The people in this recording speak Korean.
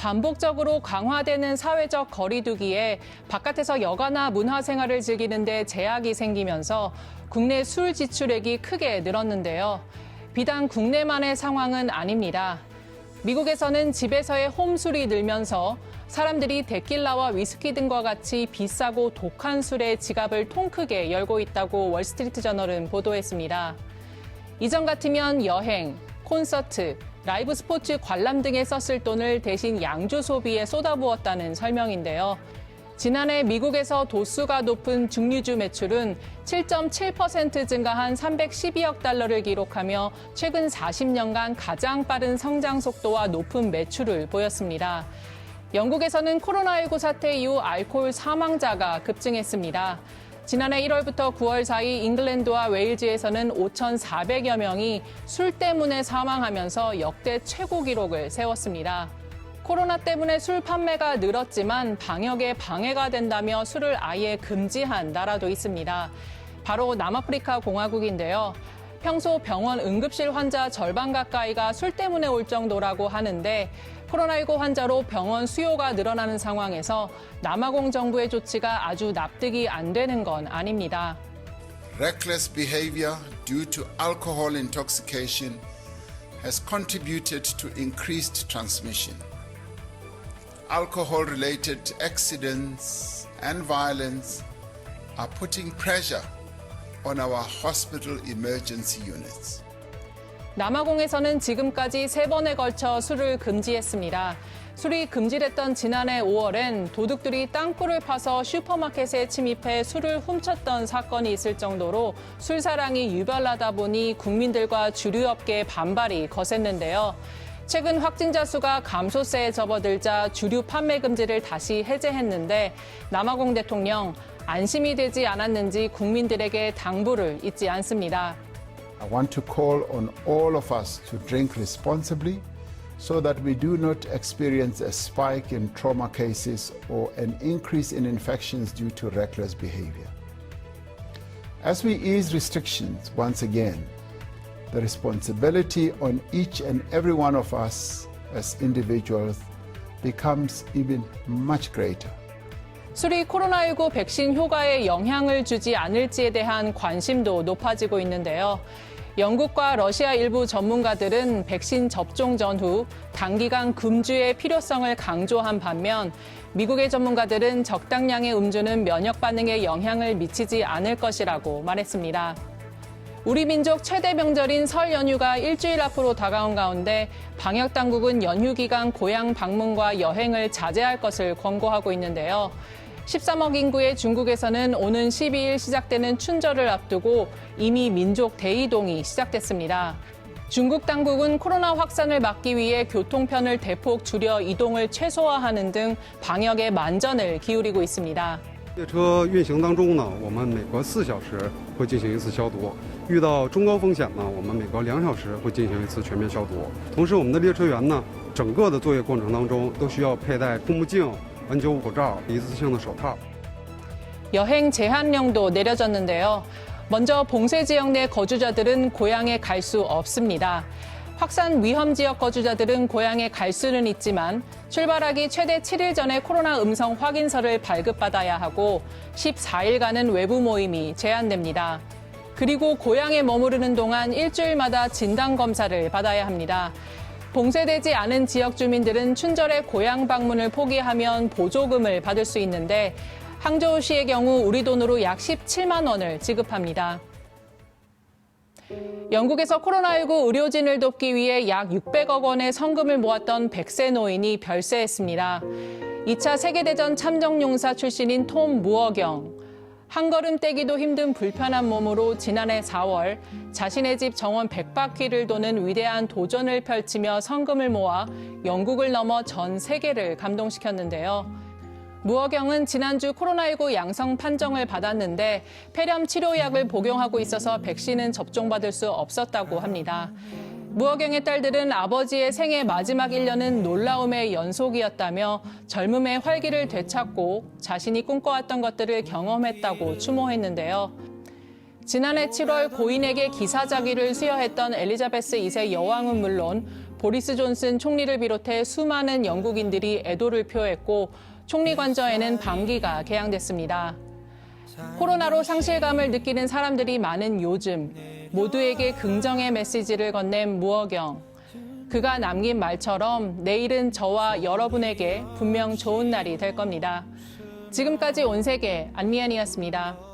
반복적으로 강화되는 사회적 거리두기에 바깥에서 여가나 문화생활을 즐기는데 제약이 생기면서 국내 술 지출액이 크게 늘었는데요. 비단 국내만의 상황은 아닙니다. 미국에서는 집에서의 홈술이 늘면서 사람들이 데킬라와 위스키 등과 같이 비싸고 독한 술에 지갑을 통 크게 열고 있다고 월스트리트저널은 보도했습니다. 이전 같으면 여행, 콘서트, 라이브 스포츠 관람 등에 썼을 돈을 대신 양주 소비에 쏟아부었다는 설명인데요. 지난해 미국에서 도수가 높은 증류주 매출은 7.7% 증가한 312억 달러를 기록하며 최근 40년간 가장 빠른 성장 속도와 높은 매출을 보였습니다. 영국에서는 코로나19 사태 이후 알코올 사망자가 급증했습니다. 지난해 1월부터 9월 사이 잉글랜드와 웨일즈에서는 5,400여 명이 술 때문에 사망하면서 역대 최고 기록을 세웠습니다. 코로나 때문에 술 판매가 늘었지만 방역에 방해가 된다며 술을 아예 금지한 나라도 있습니다. 바로 남아프리카 공화국인데요. 평소 병원 응급실 환자 절반 가까이가 술 때문에 올 정도라고 하는데 코로나19 환자로 병원 수요가 늘어나는 상황에서 남아공 정부의 조치가 아주 납득이 안 되는 건 아닙니다. Reckless behavior due to alcohol intoxication has contributed to increased transmission. Alcohol-related accidents and violence are putting pressure on our hospital emergency units. 남아공에서는 지금까지 3번에 걸쳐 술을 금지했습니다. 술이 금지됐던 지난해 5월엔 도둑들이 땅굴을 파서 슈퍼마켓에 침입해 술을 훔쳤던 사건이 있을 정도로 술 사랑이 유발하다 보니 국민들과 주류업계의 반발이 거셌는데요. 최근 확진자 수가 감소세에 접어들자 주류 판매 금지를 다시 해제했는데 남아공 대통령 안심이 되지 않았는지 국민들에게 당부를 잊지 않습니다. I want to call on all of us to drink responsibly so that we do not experience a spike in trauma cases or an increase in infections due to reckless behavior. As we ease restrictions once again, the responsibility on each and every one of us as individuals becomes even much greater. 술이 코로나19 백신 효과에 영향을 주지 않을지에 대한 관심도 높아지고 있는데요. 영국과 러시아 일부 전문가들은 백신 접종 전후 단기간 금주의 필요성을 강조한 반면 미국의 전문가들은 적당량의 음주는 면역 반응에 영향을 미치지 않을 것이라고 말했습니다. 우리 민족 최대 명절인 설 연휴가 일주일 앞으로 다가온 가운데 방역 당국은 연휴 기간 고향 방문과 여행을 자제할 것을 권고하고 있는데요. 13억 인구의 중국에서는 오는 12일 시작되는 춘절을 앞두고 이미 민족 대이동이 시작됐습니다. 중국 당국은 코로나 확산을 막기 위해 교통편을 대폭 줄여 이동을 최소화하는 등 방역에 만전을 기울이고 있습니다. 列车运行当中呢，我们每隔4小时会进行一次消毒。遇到中高风险呢，我们每隔2小时会进行一次全面消毒。同时，我们的列车员呢，整个的作业过程当中都需要佩戴护目镜、N95 口罩、一次性的手套。 여행 제한령도 내려졌는데요. 먼저 봉쇄 지역 내 거주자들은 고향에 갈 수 없습니다. 확산 위험 지역 거주자들은 고향에 갈 수는 있지만 출발하기 최대 7일 전에 코로나 음성 확인서를 발급받아야 하고 14일간은 외부 모임이 제한됩니다. 그리고 고향에 머무르는 동안 일주일마다 진단검사를 받아야 합니다. 봉쇄되지 않은 지역 주민들은 춘절에 고향 방문을 포기하면 보조금을 받을 수 있는데 항저우시의 경우 우리 돈으로 약 17만 원을 지급합니다. 영국에서 코로나19 의료진을 돕기 위해 약 600억 원의 성금을 모았던 100세 노인이 별세했습니다. 2차 세계대전 참전용사 출신인 톰 무어경. 한 걸음 떼기도 힘든 불편한 몸으로 지난해 4월 자신의 집 정원 100바퀴를 도는 위대한 도전을 펼치며 성금을 모아 영국을 넘어 전 세계를 감동시켰는데요. 무어경은 지난주 코로나19 양성 판정을 받았는데 폐렴 치료약을 복용하고 있어서 백신은 접종받을 수 없었다고 합니다. 무어경의 딸들은 아버지의 생애 마지막 1년은 놀라움의 연속이었다며 젊음의 활기를 되찾고 자신이 꿈꿔왔던 것들을 경험했다고 추모했는데요. 지난해 7월 고인에게 기사자기를 수여했던 엘리자베스 2세 여왕은 물론 보리스 존슨 총리를 비롯해 수많은 영국인들이 애도를 표했고 총리 관저에는 방기가 개양됐습니다. 코로나로 상실감을 느끼는 사람들이 많은 요즘 모두에게 긍정의 메시지를 건넨 무어경. 그가 남긴 말처럼 내일은 저와 여러분에게 분명 좋은 날이 될 겁니다. 지금까지 온세계 안미연이었습니다.